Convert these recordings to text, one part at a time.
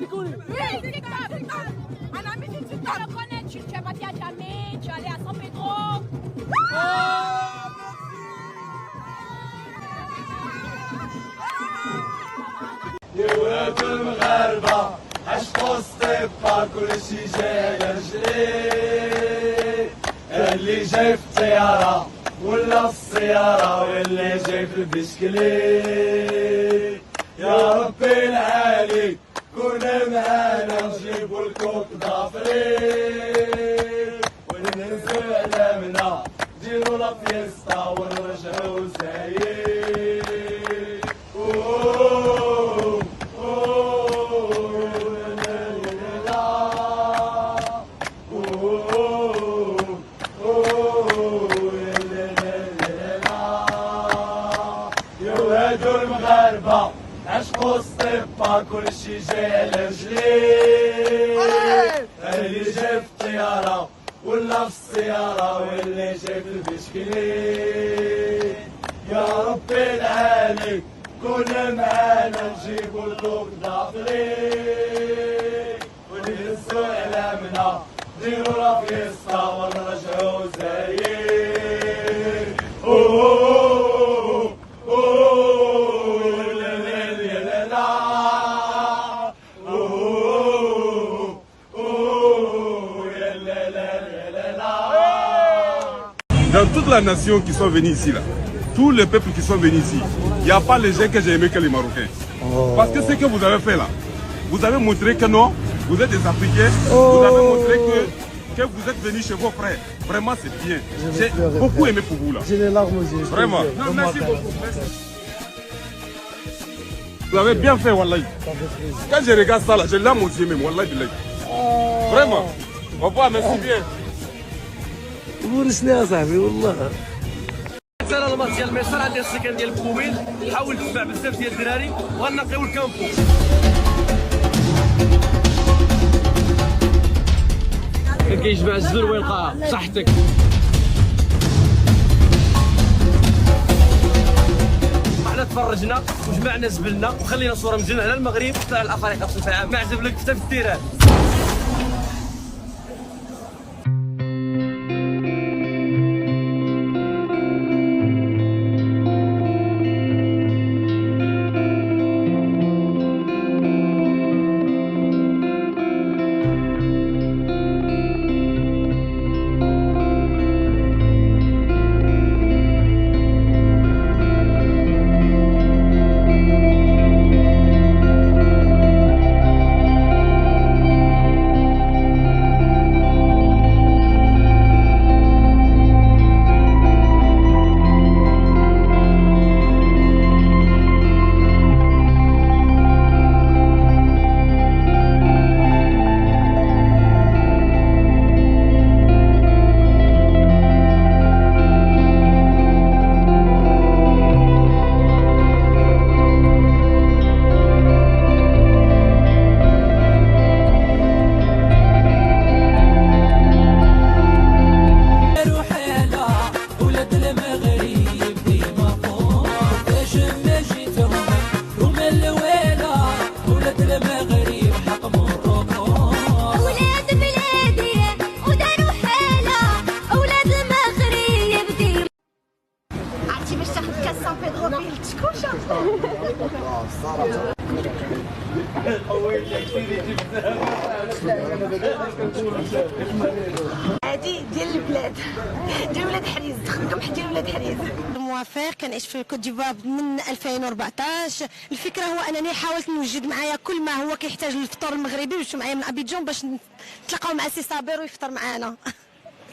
Oui, TikTok. Un ami du TikTok. Je le connais, tu es parti à Jamé, tu es allé à San Pedro. يا ولاد المغاربة عشقوا الصيفة كلشي جاي على رجليه، اللي جاي في الطيارة ولا في السيارة واللي جاي في البشكليت. يا ربي العالي كون معانا نجيبو الكوك ضافرين، وننزلو علامنا نديرو لا فيستا ونرجعو زايد. المغاربة عشقوا الصيفة كلشي جاي على رجليه، اللي جاي في الطيارة ولا في السيارة واللي جاي في البشكليت. يا ربي العالي كون معانا نجيبو الكوك ضافرين، ونهزو اعلامنا نديرو لا فيستا ونرجعو زايد. Dans toute la nation qui sont venus ici, là, tous les peuples qui sont venus ici, il n'y a pas les gens que j'ai aimé que les Marocains. Parce que ce que vous avez fait là, vous avez montré que non, vous êtes des Africains, vous avez montré que vous êtes venus chez vos frères. Vraiment, c'est bien. J'ai beaucoup aimé pour vous là. J'ai les larmes aux yeux. Vraiment. Non, merci beaucoup. Vous avez bien fait, Wallahi. Quand je regarde ça là, j'ai les larmes aux yeux même, Wallahi Billahi. Vraiment. Au revoir, merci bien. ورثني يا صاحبي والله. انا الماتش ديال مصر عندي السكن ديال الكوميل، حاولت نتبع بزاف ديال الدراري وغنقيو الكامبو. كان كيجمع الزبل ويلقى صحتك. حنا تفرجنا وجمعنا زبلنا وخلينا صوره مزيانه على المغرب وعلى الافارقه بصفه عامه. ما عجبلك حتى في التيران. هادي ديال البلاد ديال ولاد حريز، دخلكم ديال ولاد حريز. موافق كنعيش في كوت ديفوار من 2014. الفكره هو انني حاولت نوجد معايا كل ما هو كيحتاج للفطور المغربي باش معايا من ابيجان باش نتلاقاو مع سي صابر ويفطر معانا.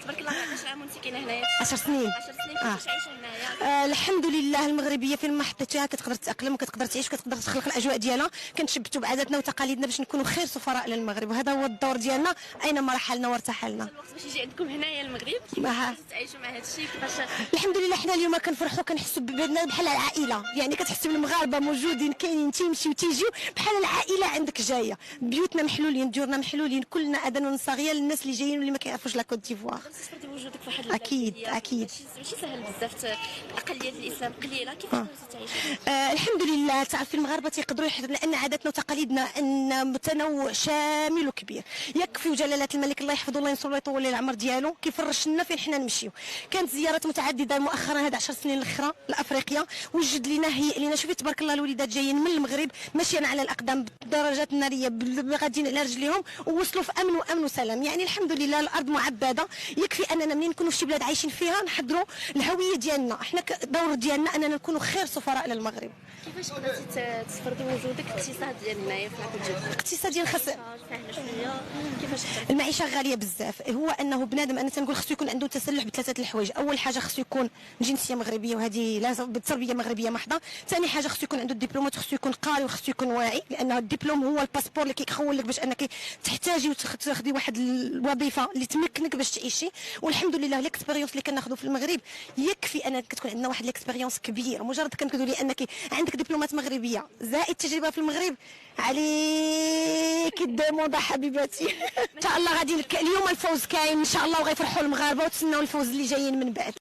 تبارك الله. علاش عام وانت كاينه هنايا؟ 10 سنين. 10 سنين كيفاش عايشه هنايا؟ الحمد لله المغربيه فين ما حطيتيها كتقدر تتاقلم وكتقدر تعيش وكتقدر تخلق الاجواء ديالها. كنتشبتوا بعاداتنا وتقاليدنا باش نكونوا خير سفراء للمغرب، وهذا هو الدور ديالنا اينما رحلنا وارتحلنا. الوقت باش يجي عندكم هنايا المغرب كيفاش تعيشوا مع هذا الشيء كيفاش؟ الحمد لله حنا اليوم كنفرحوا كنحسوا ببلادنا بحال العائله، يعني كتحسوا بالمغاربه موجودين كاينين تيمشيو تيجيو بحال العائله عندك جايه. بيوتنا محلولين، ديورنا محلولين، كلنا اذان صاغيه للناس اللي جايين واللي ما كيعرفوش لا كوت ديفوار. تفرضي وجودك في واحد اكيد البلدية. اكيد ماشي سهل بزاف، اقليات الاسلام قليله، كيف تقدري تعيشي؟ الحمد لله. تعرف المغاربه تيقدروا يحضروا، لان عاداتنا وتقاليدنا ان متنوع شامل وكبير. يكفي وجلاله الملك الله يحفظه الله ينصر الله يطول لي العمر ديالو كيفرش لنا فين حنا نمشيو. كانت زيارات متعدده مؤخرا هاد 10 سنين الاخرى لافريقيا، وجد لنا هيئ لنا. شوفي تبارك الله الوليدات جايين من المغرب ماشيين على الاقدام بالدرجات الناريه غاديين على رجليهم ووصلوا في امن وسلام. يعني الحمد لله الارض معبده. يكفي اننا منين نكونوا في شي بلاد عايشين فيها نحضروا الهويه ديالنا. احنا الدور ديالنا اننا نكونوا خير سفراء للمغرب. كيفاش قدرتي تفرضي وجودك الاقتصاد ديال هنايا في الكوجيب؟ الاقتصاد ديال خاص سهله شويه، كيفاش المعيشه غاليه بزاف. هو انه بنادم انا تنقول خصو يكون عنده تسلح بثلاثه الحوايج. اول حاجه خصو يكون جنسيه مغربيه وهذه لازم بالتربيه مغربيه محضه. ثاني حاجه خصو يكون عنده الدبلومات، خصو يكون قاري وخصو يكون واعي، لانه الدبلوم هو الباسبور اللي كيخول لك باش انك تحتاجي وتاخذي واحد الوظيفه اللي تمكنك باش تعيشي. والحمد لله ليكسبيريونس اللي كناخذوا في المغرب يكفي انك كتكون عندنا واحد ليكسبيريونس كبير. مجرد كنقولوا لي انك عندك دبلومات مغربيه زائد تجربه في المغرب عليك الديموند حبيباتي. ان شاء الله غادي اليوم الفوز كاين ان شاء الله وغيفرحوا المغاربه وتسناو الفوز اللي جايين من بعد.